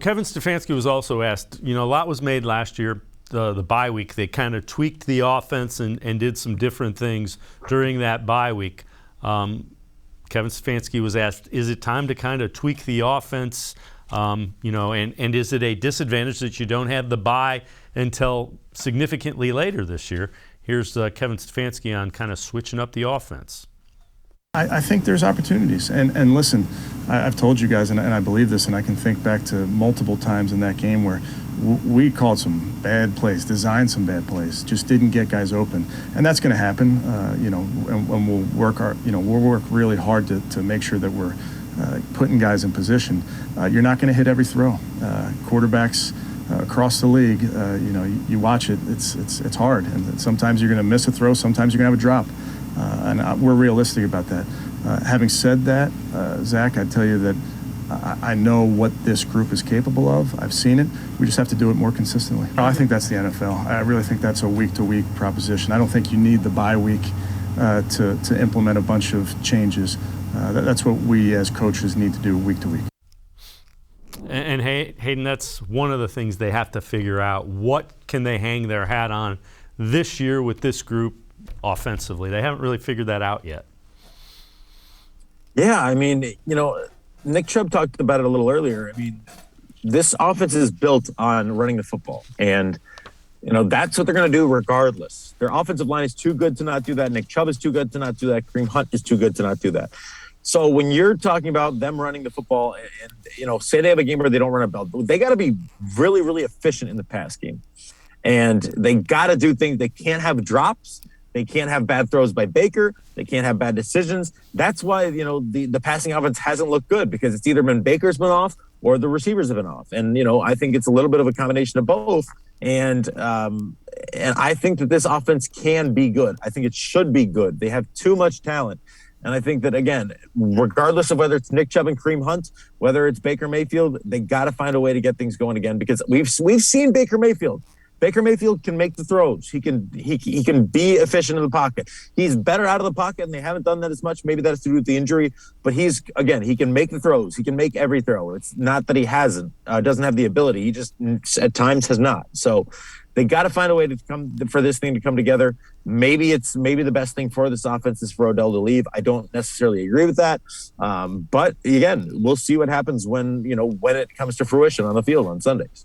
Kevin Stefanski was also asked, a lot was made last year, the bye week. They kind of tweaked the offense and did some different things during that bye week. Kevin Stefanski was asked, is it time to kind of tweak the offense, and is it a disadvantage that you don't have the bye until significantly later this year? Here's Kevin Stefanski on kind of switching up the offense. I think there's opportunities. And listen, I've told you guys, and I believe this, and I can think back to multiple times in that game where we called some bad plays, designed some bad plays, just didn't get guys open. And that's going to happen, and we'll work really hard to make sure that we're putting guys in position. You're not going to hit every throw. Quarterbacks across the league, you watch it, it's hard. And sometimes you're going to miss a throw, sometimes you're going to have a drop. And we're realistic about that. Having said that, Zach, I'd tell you that I know what this group is capable of. I've seen it. We just have to do it more consistently. I think that's the NFL. I really think that's a week-to-week proposition. I don't think you need the bye week to implement a bunch of changes. That's what we as coaches need to do week to week. And Hayden, that's one of the things they have to figure out. What can they hang their hat on this year with this group offensively? They haven't really figured that out yet. Yeah, I mean, Nick Chubb talked about it a little earlier. I mean, this offense is built on running the football. And, that's what they're going to do regardless. Their offensive line is too good to not do that. Nick Chubb is too good to not do that. Kareem Hunt is too good to not do that. So when you're talking about them running the football and say they have a game where they don't run a belt, they got to be really, really efficient in the pass game. And they got to do things. They can't have drops. They can't have bad throws by Baker. They can't have bad decisions. That's why, the passing offense hasn't looked good, because it's either been Baker's been off or the receivers have been off. And, I think it's a little bit of a combination of both. And I think that this offense can be good. I think it should be good. They have too much talent. And I think that, again, regardless of whether it's Nick Chubb and Kareem Hunt, whether it's Baker Mayfield, they got to find a way to get things going again, because we've seen Baker Mayfield. Baker Mayfield can make the throws. He can be efficient in the pocket. He's better out of the pocket, and they haven't done that as much. Maybe that's to do with the injury, but he can make the throws. He can make every throw. It's not that he doesn't have the ability. He just at times has not. So they got to find a way for this thing to come together. Maybe the best thing for this offense is for Odell to leave. I don't necessarily agree with that. But again, we'll see what happens when it comes to fruition on the field on Sundays.